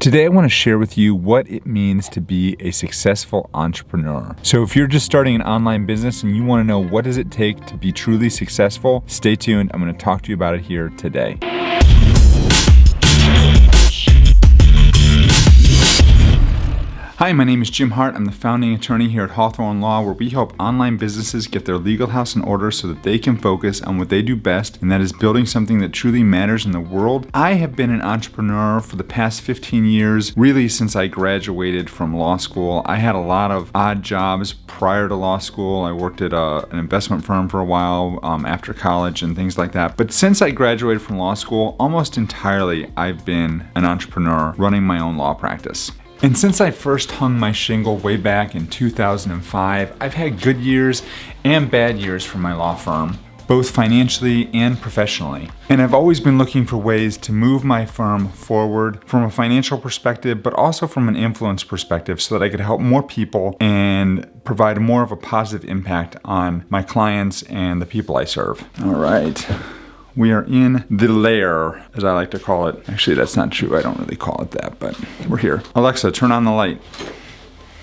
Today I want to share with you what it means to be a successful entrepreneur. So if you're just starting an online business and you want to know what does it take to be truly successful, stay tuned. I'm going to talk to you about it here today. Hi, my name is Jim Hart. I'm the founding attorney here at Hawthorn Law, where we help online businesses get their legal house in order so that they can focus on what they do best, and that is building something that truly matters in the world. I have been an entrepreneur for the past 15 years, really since I graduated from law school. I had a lot of odd jobs prior to law school. I worked at an investment firm for a while after college and things like that. But since I graduated from law school, almost entirely I've been an entrepreneur running my own law practice. And since I first hung my shingle way back in 2005, I've had good years and bad years for my law firm, both financially and professionally. And I've always been looking for ways to move my firm forward from a financial perspective, but also from an influence perspective so that I could help more people and provide more of a positive impact on my clients and the people I serve. All right. We are in the lair, as I like to call it. Actually, that's not true. I don't really call it that, but we're here. Alexa, turn on the light.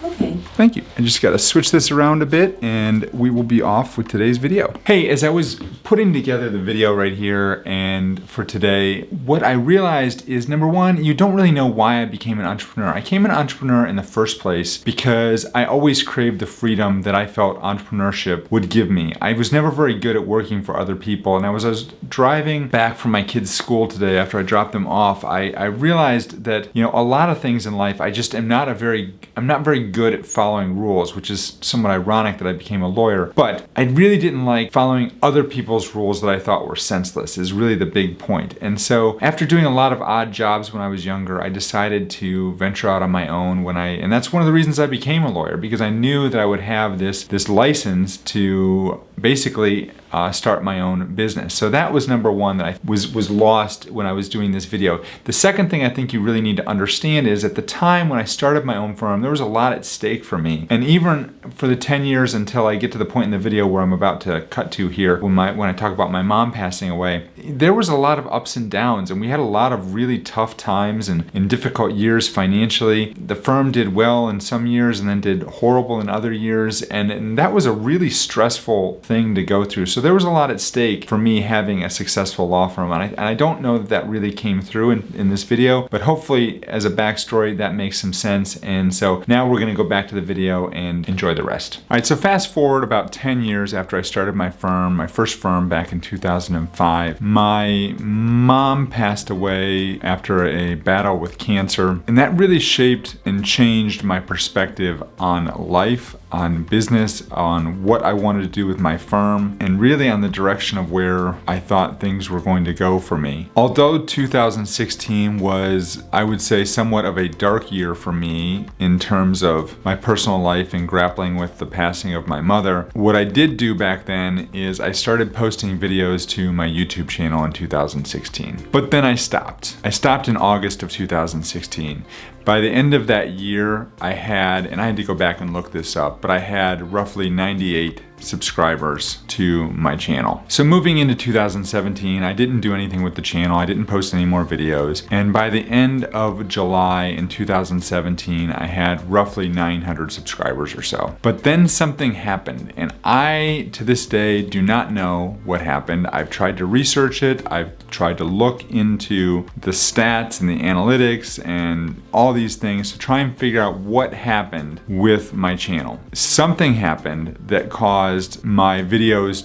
Okay. Thank you. I just got to switch this around a bit and we will be off with today's video. Hey, as I was putting together the video right here and for today, what I realized is, number one, you don't really know why I became an entrepreneur. I became an entrepreneur in the first place because I always craved the freedom that I felt entrepreneurship would give me. I was never very good at working for other people, and I was driving back from my kids' school today after I dropped them off. I realized that, a lot of things in life, I just am not very good at following rules, which is somewhat ironic that I became a lawyer. But I really didn't like following other people's rules that I thought were senseless, is really the big point. And so after doing a lot of odd jobs when I was younger, I decided to venture out on my own and that's one of the reasons I became a lawyer, because I knew that I would have this license to basically start my own business. So that was number one that I was lost when I was doing this video. The second thing I think you really need to understand is, at the time when I started my own firm, there was a lot at stake for me. And even for the 10 years until I get to the point in the video where I'm about to cut to here, when I talk about my mom passing away, there was a lot of ups and downs, and we had a lot of really tough times and difficult years financially. The firm did well in some years and then did horrible in other years, and that was a really stressful thing to go through. So there was a lot at stake for me having a successful law firm, and I don't know that really came through in this video, but hopefully as a backstory that makes some sense. And so now we're going to go back to the video and enjoy the rest. All right, so fast forward about 10 years after I started my first firm back in 2005. My mom passed away after a battle with cancer, and that really shaped and changed my perspective on life, on business, on what I wanted to do with my firm, and really on the direction of where I thought things were going to go for me. Although 2016 was, I would say, somewhat of a dark year for me in terms of my personal life and grappling with the passing of my mother, what I did do back then is I started posting videos to my YouTube channel in 2016. But then I stopped. I stopped in August of 2016. By the end of that year, I had to go back and look this up, but I had roughly 98 subscribers to my channel. So moving into 2017, I didn't do anything with the channel. I didn't post any more videos. And by the end of July in 2017, I had roughly 900 subscribers or so. But then something happened, and I, to this day, do not know what happened. I've tried to research it. I've tried to look into the stats and the analytics and all these things to try and figure out what happened with my channel. Something happened that caused some of my videos,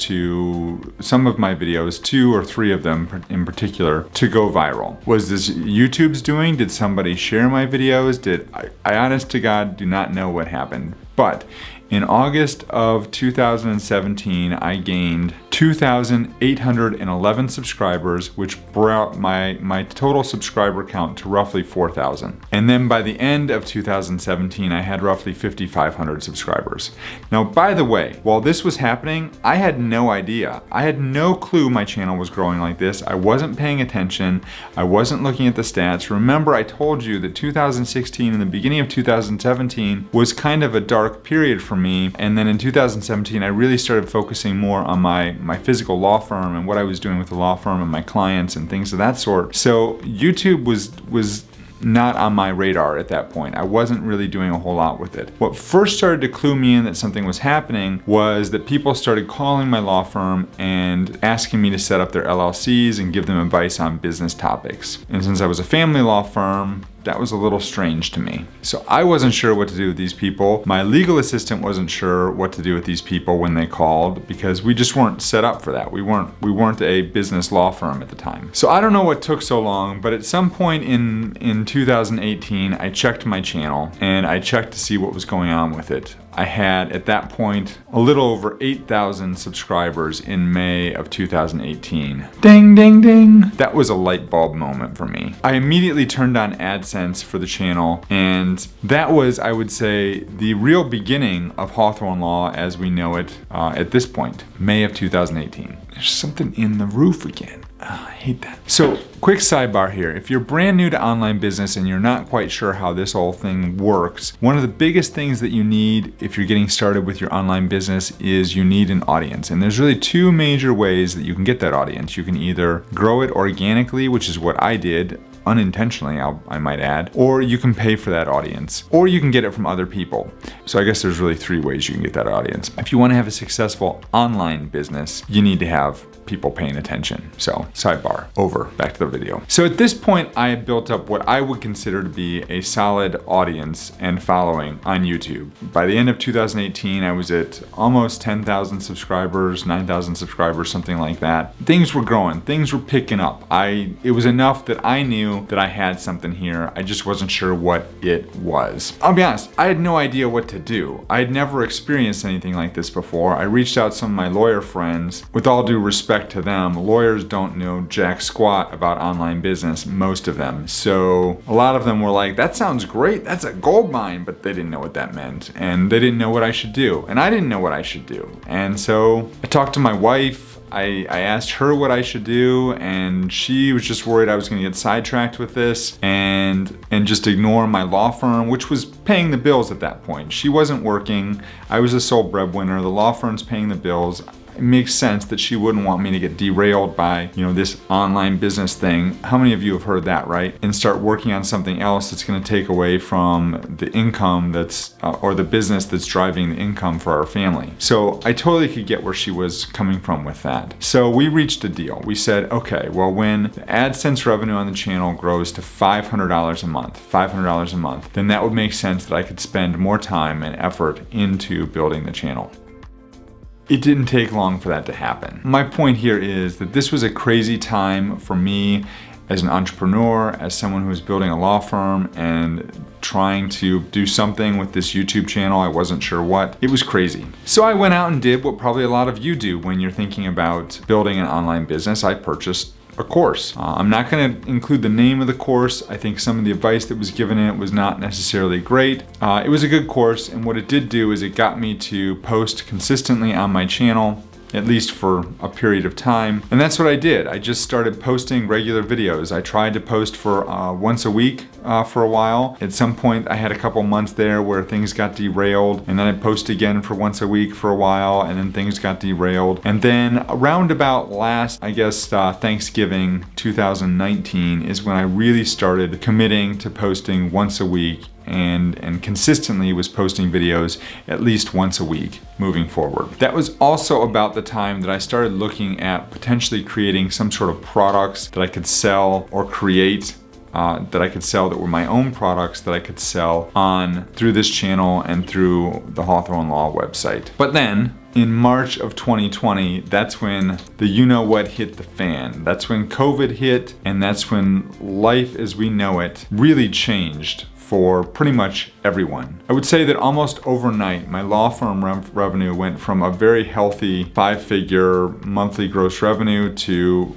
2 or 3 of them in particular, to go viral. Was this YouTube's doing? Did somebody share my videos? I honest to God do not know what happened. But in August of 2017, I gained 2,811 subscribers, which brought my total subscriber count to roughly 4,000. And then by the end of 2017, I had roughly 5,500 subscribers. Now, by the way, while this was happening, I had no idea. I had no clue my channel was growing like this. I wasn't paying attention. I wasn't looking at the stats. Remember, I told you that 2016 and the beginning of 2017 was kind of a dark period for me. And then in 2017, I really started focusing more on my physical law firm and what I was doing with the law firm and my clients and things of that sort. So YouTube was not on my radar at that point. I wasn't really doing a whole lot with it. What first started to clue me in that something was happening was that people started calling my law firm and asking me to set up their LLCs and give them advice on business topics. And since I was a family law firm, that was a little strange to me. So I wasn't sure what to do with these people. My legal assistant wasn't sure what to do with these people when they called, because we just weren't set up for that. We weren't a business law firm at the time. So I don't know what took so long, but at some point in 2018, I checked my channel and I checked to see what was going on with it. I had, at that point, a little over 8,000 subscribers in May of 2018. Ding, ding, ding. That was a light bulb moment for me. I immediately turned on AdSense for the channel, and that was, I would say, the real beginning of Hawthorn Law as we know it at this point, May of 2018. There's something in the roof again. I hate that. So, quick sidebar here. If you're brand new to online business and you're not quite sure how this whole thing works, one of the biggest things that you need if you're getting started with your online business is you need an audience. And there's really two major ways that you can get that audience. You can either grow it organically, which is what I did, unintentionally, I might add, or you can pay for that audience, or you can get it from other people. So I guess there's really three ways you can get that audience. If you want to have a successful online business, you need to have people paying attention. So sidebar, over, back to the video. So at this point, I had built up what I would consider to be a solid audience and following on YouTube. By the end of 2018, I was at almost 10,000 subscribers, 9,000 subscribers, something like that. Things were growing, things were picking up. It was enough that I knew that I had something here. I just wasn't sure what it was. I'll be honest, I had no idea what to do. I had never experienced anything like this before. I reached out to some of my lawyer friends. With all due respect to them, lawyers don't know jack squat about online business, most of them. So a lot of them were like, that sounds great, that's a gold mine, but they didn't know what that meant. And they didn't know what I should do. And I didn't know what I should do. And so I talked to my wife. I asked her what I should do, and she was just worried I was going to get sidetracked with this and just ignore my law firm, which was paying the bills at that point. She wasn't working. I was a sole breadwinner. The law firm's paying the bills. It makes sense that she wouldn't want me to get derailed by, this online business thing. How many of you have heard that, right? And start working on something else that's going to take away from the income or the business that's driving the income for our family. So I totally could get where she was coming from with that. So we reached a deal. We said, okay, well, when the AdSense revenue on the channel grows to $500 a month, then that would make sense that I could spend more time and effort into building the channel. It didn't take long for that to happen. My point here is that this was a crazy time for me as an entrepreneur, as someone who was building a law firm and trying to do something with this YouTube channel. I wasn't sure what. It was crazy. So I went out and did what probably a lot of you do when you're thinking about building an online business. I purchased a course. I'm not going to include the name of the course. I think some of the advice that was given in it was not necessarily great. It was a good course, and what it did do is it got me to post consistently on my channel, at least for a period of time. And that's what I did. I just started posting regular videos. I tried to post for once a week for a while. At some point I had a couple months there where things got derailed, and then I posted again for once a week for a while, and then things got derailed. And then around about last, Thanksgiving 2019 is when I really started committing to posting once a week and consistently was posting videos at least once a week moving forward. That was also about the time that I started looking at potentially creating some sort of products that I could sell or create that were my own products that I could sell through this channel and through the Hawthorn Law website. But then in March of 2020, that's when the you-know-what hit the fan. That's when COVID hit, and that's when life as we know it really changed for pretty much everyone. I would say that almost overnight, my law firm revenue went from a very healthy 5-figure monthly gross revenue to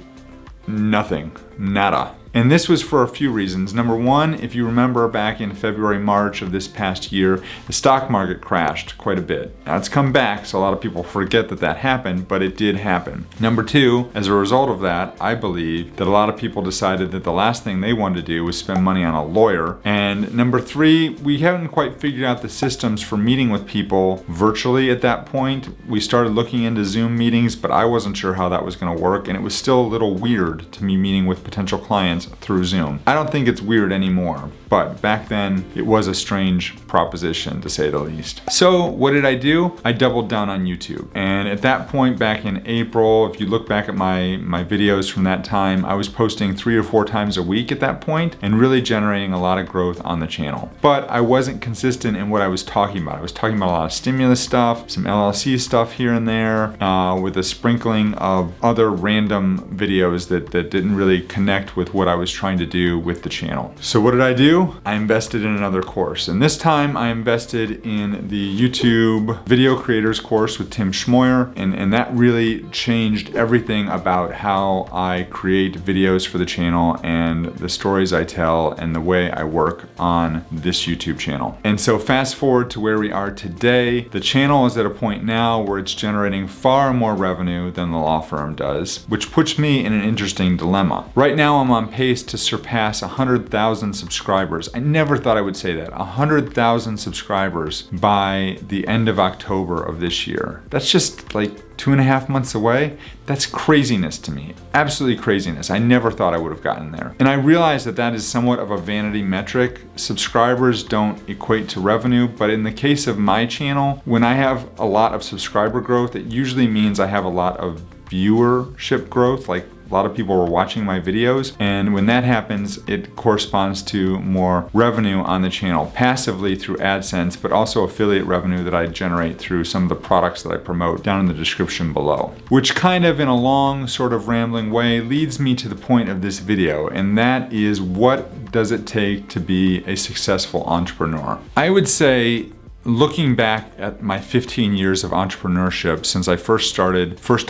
nothing, nada. And this was for a few reasons. Number one, if you remember back in February, March of this past year, the stock market crashed quite a bit. Now it's come back, so a lot of people forget that that happened, but it did happen. Number two, as a result of that, I believe that a lot of people decided that the last thing they wanted to do was spend money on a lawyer. And number three, we haven't quite figured out the systems for meeting with people virtually at that point. We started looking into Zoom meetings, but I wasn't sure how that was gonna work, and it was still a little weird to me meeting with potential clients clients through Zoom. I don't think it's weird anymore, but back then it was a strange proposition to say the least. So what did I do? I doubled down on YouTube. And at that point back in April, if you look back at my videos from that time, I was posting 3 or 4 times a week at that point and really generating a lot of growth on the channel. But I wasn't consistent in what I was talking about. I was talking about a lot of stimulus stuff, some LLC stuff here and there, with a sprinkling of other random videos that didn't really connect with what I was trying to do with the channel. So what did I do? I invested in another course. And this time I invested in the YouTube video creators course with Tim Schmoyer. And that really changed everything about how I create videos for the channel and the stories I tell and the way I work on this YouTube channel. And so fast forward to where we are today, the channel is at a point now where it's generating far more revenue than the law firm does, which puts me in an interesting dilemma. Right now I'm on pace to surpass 100,000 subscribers. I never thought I would say that. 100,000 subscribers by the end of October of this year. That's just like 2.5 months away. That's craziness to me. Absolutely craziness. I never thought I would have gotten there. And I realize that that is somewhat of a vanity metric. Subscribers don't equate to revenue, but in the case of my channel, when I have a lot of subscriber growth, it usually means I have a lot of viewership growth, like a lot of people are watching my videos, and when that happens, it corresponds to more revenue on the channel, passively through AdSense, but also affiliate revenue that I generate through some of the products that I promote down in the description below. Which kind of in a long, sort of rambling way leads me to the point of this video, and that is, what does it take to be a successful entrepreneur? I would say, looking back at my 15 years of entrepreneurship since I first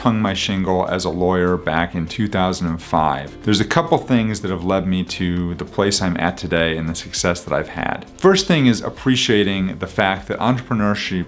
hung my shingle as a lawyer back in 2005, there's a couple things that have led me to the place I'm at today and the success that I've had. First thing is appreciating the fact that entrepreneurship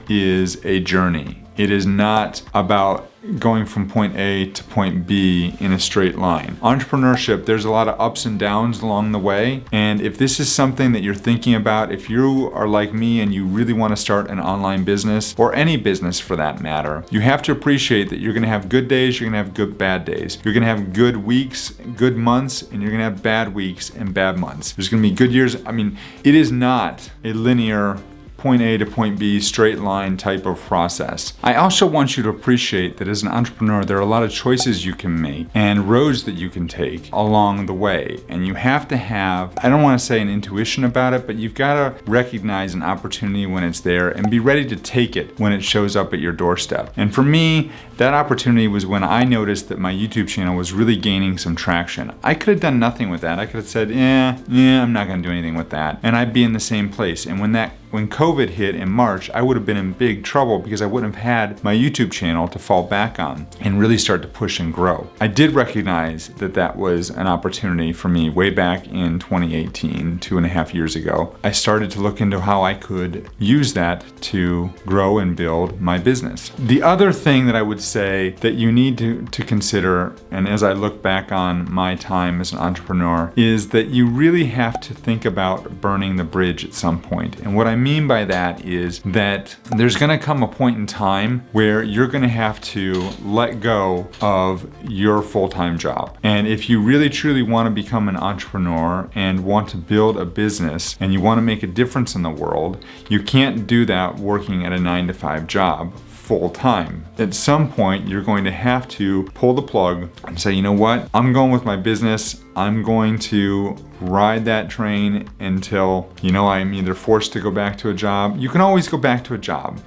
is a journey. It is not about going from point A to point B in a straight line. Entrepreneurship, there's a lot of ups and downs along the way. And if this is something that you're thinking about, if you are like me and you really want to start an online business, or any business for that matter, you have to appreciate that you're going to have good days, you're going to have good bad days. You're going to have good weeks, good months, and you're going to have bad weeks and bad months. There's going to be good years. I mean, it is not a linear point A to point B straight line type of process. I also want you to appreciate that as an entrepreneur, there are a lot of choices you can make and roads that you can take along the way. And you have to have, I don't want to say an intuition about it, but you've got to recognize an opportunity when it's there and be ready to take it when it shows up at your doorstep. And for me, that opportunity was when I noticed that my YouTube channel was really gaining some traction. I could have done nothing with that. I could have said, I'm not going to do anything with that. And I'd be in the same place. And when COVID hit in March, I would have been in big trouble because I wouldn't have had my YouTube channel to fall back on and really start to push and grow. I did recognize that that was an opportunity for me way back in 2018, 2.5 years ago. I started to look into how I could use that to grow and build my business. The other thing that I would say that you need to consider, and as I look back on my time as an entrepreneur, is that you really have to think about burning the bridge at some point. And what I mean by that is that there's going to come a point in time where you're going to have to let go of your full-time job. And if you really truly want to become an entrepreneur and want to build a business and you want to make a difference in the world, you can't do that working at a 9-to-5 job full-time. At some point, you're going to have to pull the plug and say, you know what? I'm going with my business. I'm going to ride that train until, I'm either forced to go back to a job. You can always go back to a job,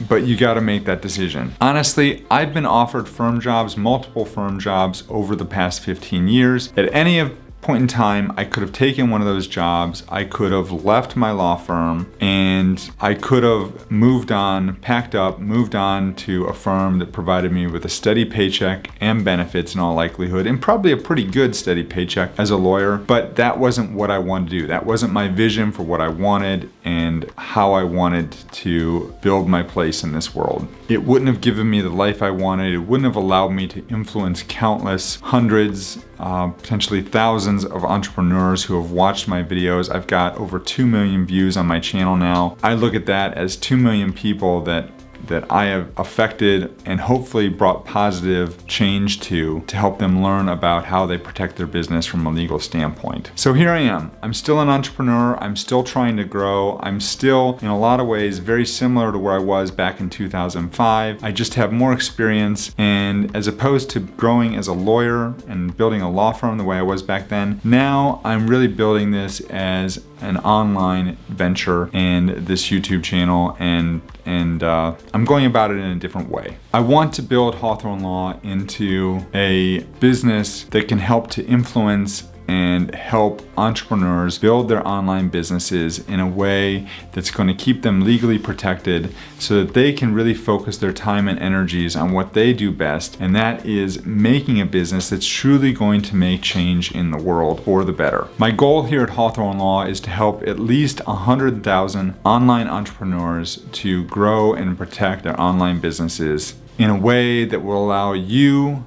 but you got to make that decision. Honestly, I've been offered firm jobs, multiple firm jobs over the past 15 years. At any point in time, I could have taken one of those jobs. I could have left my law firm and I could have moved on, packed up, moved on to a firm that provided me with a steady paycheck and benefits in all likelihood, and probably a pretty good steady paycheck as a lawyer. But that wasn't what I wanted to do. That wasn't my vision for what I wanted and how I wanted to build my place in this world. It wouldn't have given me the life I wanted. It wouldn't have allowed me to influence countless hundreds, potentially thousands of entrepreneurs who have watched my videos. I've got over 2 million views on my channel now. I look at that as 2 million people that that I have affected and hopefully brought positive change to help them learn about how they protect their business from a legal standpoint. So here I am. I'm still an entrepreneur. I'm still trying to grow. I'm still, in a lot of ways, very similar to where I was back in 2005. I just have more experience, and as opposed to growing as a lawyer and building a law firm the way I was back then, now I'm really building this as an online venture and this YouTube channel, and I'm going about it in a different way. I want to build Hawthorn Law into a business that can help to influence and help entrepreneurs build their online businesses in a way that's going to keep them legally protected so that they can really focus their time and energies on what they do best, and that is making a business that's truly going to make change in the world for the better. My goal here at Hawthorn Law is to help at least 100,000 online entrepreneurs to grow and protect their online businesses in a way that will allow you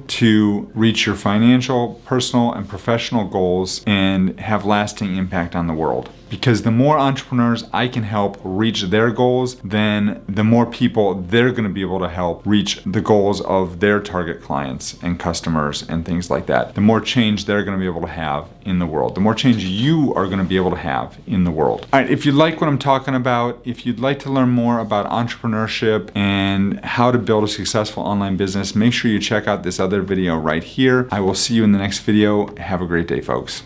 to reach your financial, personal, and professional goals and have lasting impact on the world. Because the more entrepreneurs I can help reach their goals, then the more people they're going to be able to help reach the goals of their target clients and customers and things like that. The more change they're going to be able to have in the world. The more change you are going to be able to have in the world. All right, if you like what I'm talking about, if you'd like to learn more about entrepreneurship and how to build a successful online business, make sure you check out this other video right here. I will see you in the next video. Have a great day, folks.